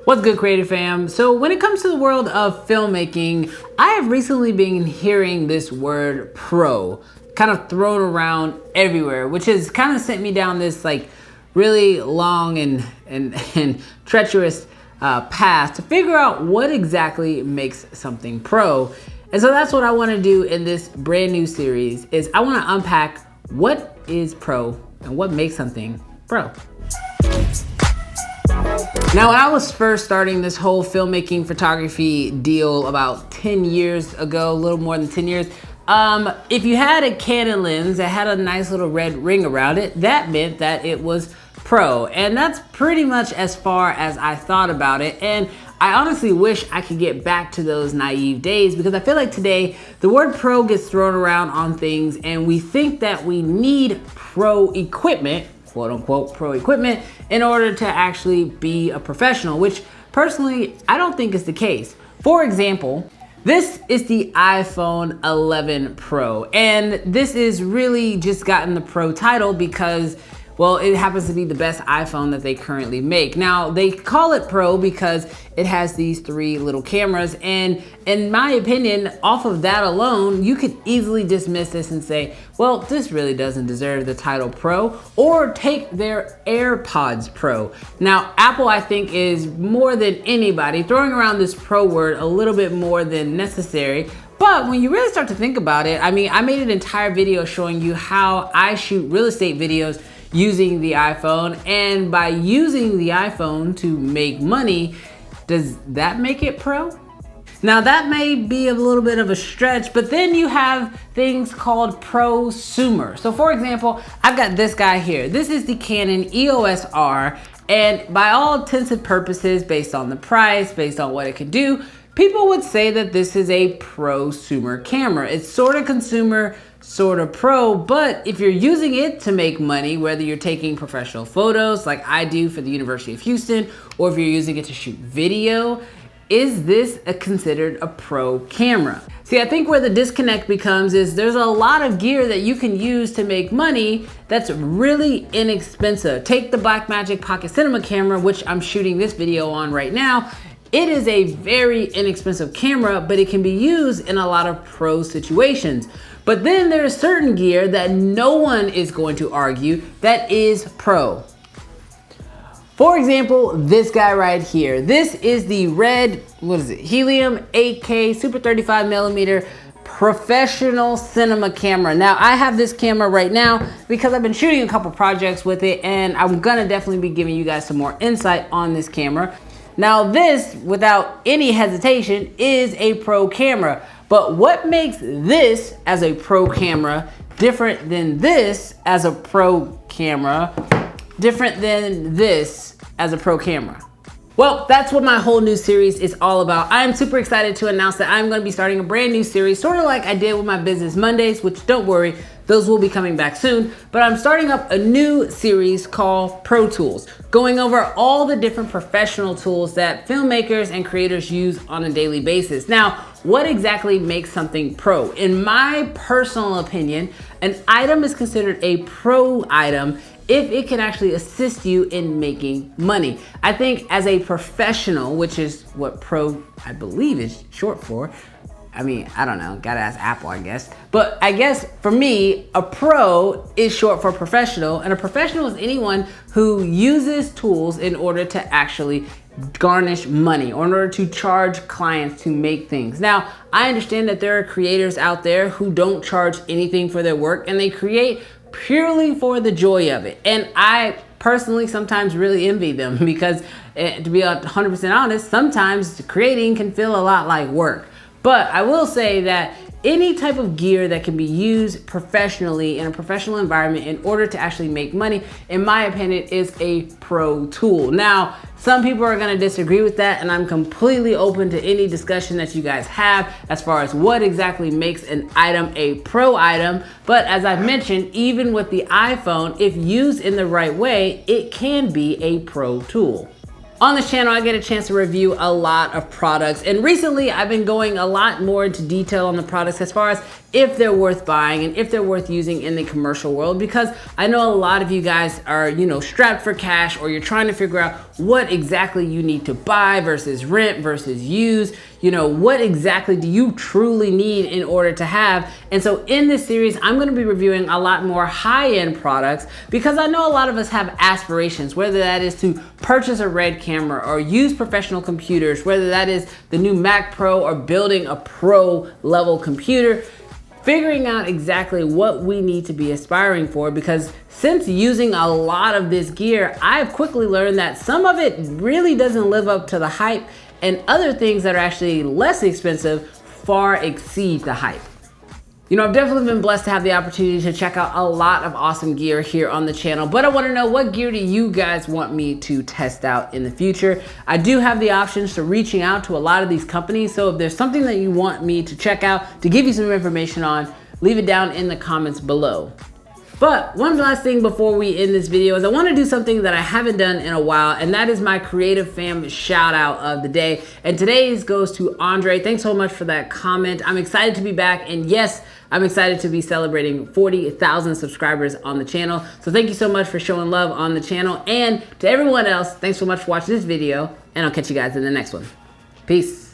What's good, creative fam? So when it comes to the world of filmmaking, I have recently been hearing this word pro kind of thrown around everywhere, which has kind of sent me down this like really long and treacherous path to figure out what exactly makes something pro. And so that's what I want to do in this brand new series is I want to unpack what is pro and what makes something pro. Now, when I was first starting this whole filmmaking photography deal about 10 years ago, a little more than 10 years, if you had a Canon lens that had a nice little red ring around it, that meant that it was pro. And that's pretty much as far as I thought about it. And I honestly wish I could get back to those naive days because I feel like today the word pro gets thrown around on things and we think that we need pro equipment, quote unquote pro equipment, in order to actually be a professional, which personally I don't think is the case. For example, this is the iPhone 11 Pro, and this is really just gotten the pro title because, well, it happens to be the best iPhone that they currently make. Now, they call it pro because it has these 3 little cameras, and in my opinion, off of that alone, you could easily dismiss this and say, well, this really doesn't deserve the title pro, or take their AirPods Pro. Now, Apple, I think, is more than anybody throwing around this pro word a little bit more than necessary. But when you really start to think about it, I mean, I made an entire video showing you how I shoot real estate videos using the iPhone, and by using the iPhone to make money, does that make it pro? Now that may be a little bit of a stretch, but then you have things called prosumer. So for example, I've got this guy here. This is the Canon EOS R, and by all intents and purposes, based on the price, based on what it can do, people would say that this is a prosumer camera. It's sort of consumer, sort of pro, but if you're using it to make money, whether you're taking professional photos like I do for the University of Houston, or if you're using it to shoot video, is this considered a pro camera? See, I think where the disconnect becomes is there's a lot of gear that you can use to make money that's really inexpensive. Take the Blackmagic Pocket Cinema camera, which I'm shooting this video on right now. It is a very inexpensive camera, but it can be used in a lot of pro situations. But then there's certain gear that no one is going to argue that is pro. For example, this guy right here. This is the red, Helium 8K Super 35mm professional cinema camera. Now, I have this camera right now because I've been shooting a couple projects with it, and I'm gonna definitely be giving you guys some more insight on this camera. Now this, without any hesitation, is a pro camera. But what makes this as a pro camera different than this as a pro camera, different than this as a pro camera? Well, that's what my whole new series is all about. I'm super excited to announce that I'm gonna be starting a brand new series, sort of like I did with my Business Mondays, which don't worry, those will be coming back soon. But I'm starting up a new series called Pro Tools, going over all the different professional tools that filmmakers and creators use on a daily basis. Now, what exactly makes something pro? In my personal opinion, an item is considered a pro item if it can actually assist you in making money. I think as a professional, which is what pro, I believe, is short for. I mean, I don't know, gotta ask Apple, I guess. But I guess for me, a pro is short for professional, and a professional is anyone who uses tools in order to actually garnish money or in order to charge clients to make things. Now, I understand that there are creators out there who don't charge anything for their work and they create purely for the joy of it. And I personally sometimes really envy them because to be 100% honest, sometimes creating can feel a lot like work. But I will say that any type of gear that can be used professionally in a professional environment in order to actually make money, in my opinion, is a pro tool. Now, some people are gonna disagree with that, and I'm completely open to any discussion that you guys have as far as what exactly makes an item a pro item. But as I've mentioned, even with the iPhone, if used in the right way, it can be a pro tool. On this channel, I get a chance to review a lot of products, and recently I've been going a lot more into detail on the products as far as if they're worth buying and if they're worth using in the commercial world, because I know a lot of you guys are, strapped for cash, or you're trying to figure out what exactly you need to buy versus rent versus use. What exactly do you truly need in order to have? And so in this series, I'm going to be reviewing a lot more high-end products, because I know a lot of us have aspirations, whether that is to purchase a Red camera or use professional computers, whether that is the new Mac Pro or building a pro level computer. Figuring out exactly what we need to be aspiring for, because since using a lot of this gear, I've quickly learned that some of it really doesn't live up to the hype, and other things that are actually less expensive far exceed the hype. I've definitely been blessed to have the opportunity to check out a lot of awesome gear here on the channel, but I want to know, what gear do you guys want me to test out in the future? I do have the options to reaching out to a lot of these companies, so if there's something that you want me to check out, to give you some information on, leave it down in the comments below. But one last thing before we end this video is I want to do something that I haven't done in a while, and that is my Creative Fam shout out of the day. And today's goes to Andre. Thanks so much for that comment. I'm excited to be back, and yes, I'm excited to be celebrating 40,000 subscribers on the channel. So thank you so much for showing love on the channel, and to everyone else, thanks so much for watching this video, and I'll catch you guys in the next one. Peace.